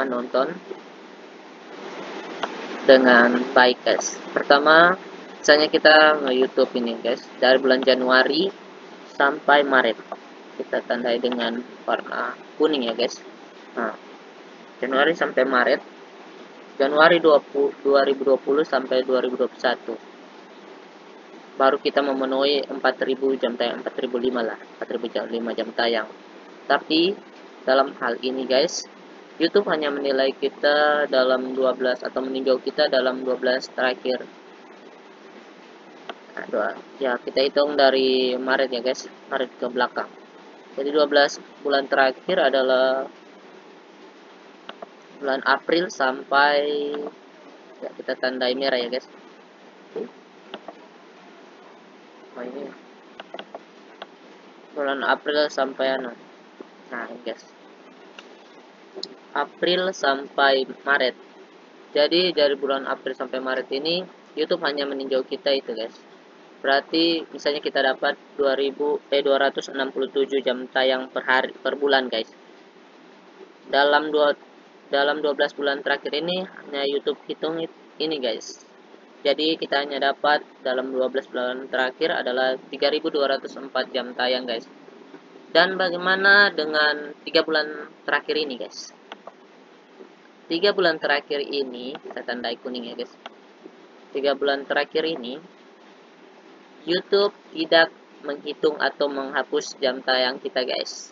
menonton dengan baik guys. Pertama, misalnya kita nge-YouTube ini guys, dari bulan Januari sampai Maret, kita tandai dengan warna kuning ya guys. Nah, Januari sampai Maret, Januari 2020 sampai 2021, baru kita memenuhi 4000 jam tayang, 4005 lah, 4005 jam tayang. Tapi dalam hal ini guys, YouTube hanya menilai kita dalam 12 atau meninjau kita dalam 12 terakhir. Nah, ya kita hitung dari Maret ya guys, Maret ke belakang. Jadi 12 bulan terakhir adalah bulan April sampai, ya kita tandai merah ya guys. Oh ini bulan April sampai nah guys, April sampai Maret. Jadi dari bulan April sampai Maret ini YouTube hanya meninjau kita itu guys. Berarti misalnya kita dapat 267 jam tayang per bulan guys. Dalam 12 bulan terakhir ini hanya YouTube hitung ini guys. Jadi kita hanya dapat dalam 12 bulan terakhir adalah 3204 jam tayang guys. Dan bagaimana dengan 3 bulan terakhir ini guys? 3 bulan terakhir ini, kita tandai kuning ya guys. 3 bulan terakhir ini YouTube tidak menghitung atau menghapus jam tayang kita guys.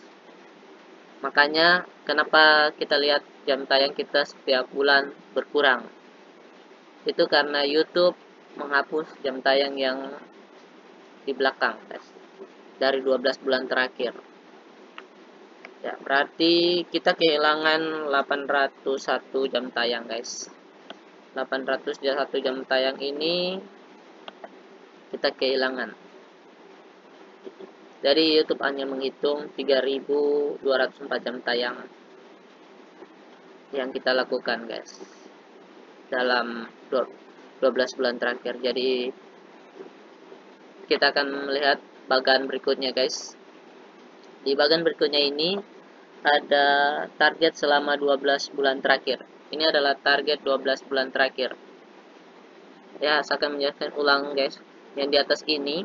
Makanya kenapa kita lihat jam tayang kita setiap bulan berkurang. Itu karena YouTube menghapus jam tayang yang di belakang guys, dari 12 bulan terakhir. Ya, berarti kita kehilangan 801 jam tayang guys. 801 jam tayang ini kita kehilangan. Jadi YouTube hanya menghitung 3204 jam tayang yang kita lakukan guys dalam 12 bulan terakhir. Jadi kita akan melihat bagian berikutnya guys. Di bagian berikutnya ini ada target selama 12 bulan terakhir. Ini adalah target 12 bulan terakhir. Ya, saya akan menjelaskan ulang guys. Yang di atas ini,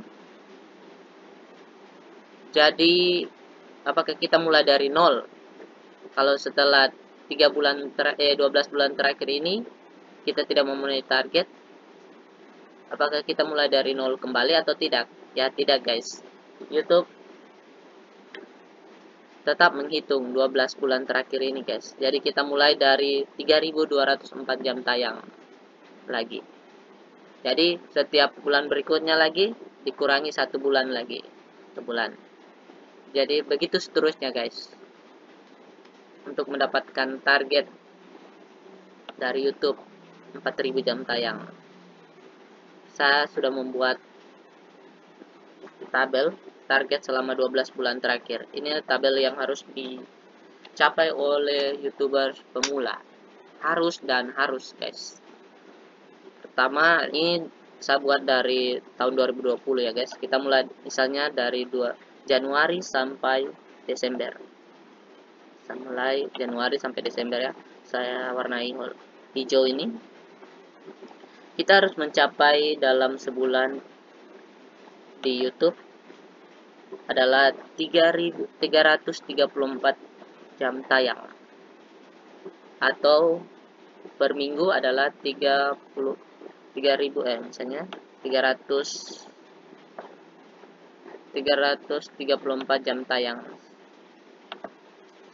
jadi apakah kita mulai dari 0? Kalau setelah 12 bulan terakhir ini kita tidak memenuhi target, apakah kita mulai dari 0 kembali atau tidak? Ya tidak guys. YouTube tetap menghitung 12 bulan terakhir ini guys. Jadi kita mulai dari 3204 jam tayang lagi. Jadi setiap bulan berikutnya lagi dikurangi 1 bulan lagi, 1 bulan. Jadi begitu seterusnya guys, untuk mendapatkan target dari YouTube 4000 jam tayang. Saya sudah membuat tabel target selama 12 bulan terakhir. Ini tabel yang harus dicapai oleh YouTuber pemula. Harus guys. Pertama, ini saya buat dari tahun 2020 ya guys. Kita mulai misalnya dari Januari sampai Desember. Saya mulai Januari sampai Desember ya. Saya warnai hijau ini. Kita harus mencapai dalam sebulan di YouTube adalah 3334 jam tayang. Atau per minggu adalah 334 jam tayang.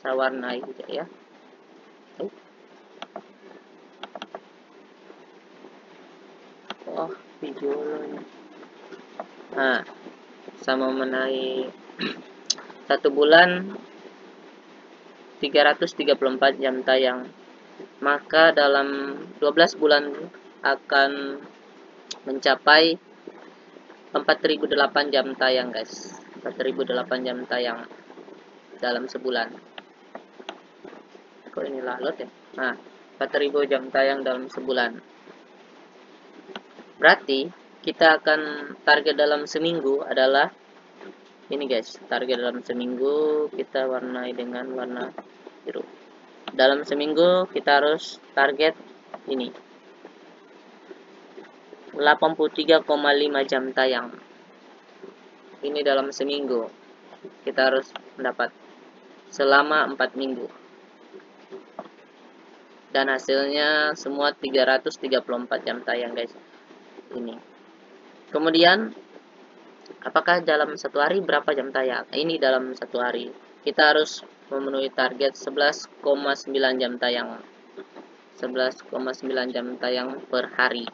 Saya warnai juga ya. Oh, videonya. Nah, sama menaik 1 bulan 334 jam tayang. Maka dalam 12 bulan akan mencapai 4008 jam tayang guys. 4008 jam tayang dalam sebulan. Kok ini lalot ya? Nah, 4000 jam tayang dalam sebulan. Berarti kita akan target dalam seminggu adalah ini guys. Target dalam seminggu kita warnai dengan warna biru. dalam seminggu kita harus target ini 83,5 jam tayang. Ini dalam seminggu kita harus mendapat selama 4 minggu, dan hasilnya semua 334 jam tayang guys. Ini kemudian apakah dalam satu hari berapa jam tayang? Ini dalam satu hari kita harus memenuhi target 11,9 jam tayang. 11,9 jam tayang per hari.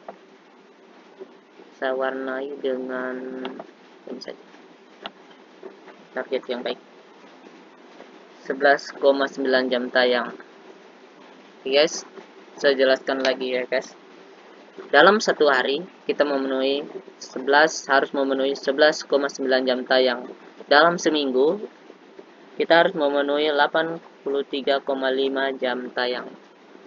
Saya warnai dengan ini saja, target yang baik, 11,9 jam tayang. Oke guys, saya jelaskan lagi ya guys. Dalam satu hari kita harus memenuhi 11,9 jam tayang. Dalam seminggu kita harus memenuhi 83,5 jam tayang.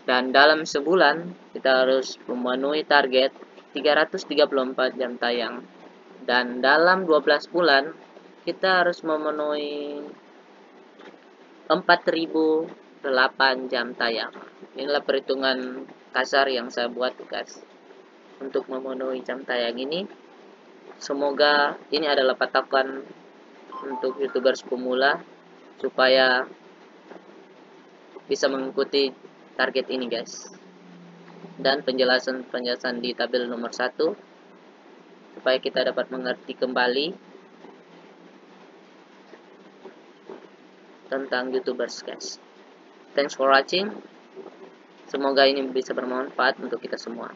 Dan dalam sebulan kita harus memenuhi target 334 jam tayang. Dan dalam 12 bulan kita harus memenuhi 4008 jam tayang. Inilah perhitungan kasar yang saya buat guys untuk memenuhi jam tayang ini. Semoga ini adalah patokan untuk YouTubers pemula supaya bisa mengikuti target ini guys. Dan penjelasan di tabel nomor 1 supaya kita dapat mengerti kembali tentang YouTubers guys. Thanks for watching. Semoga ini bisa bermanfaat untuk kita semua.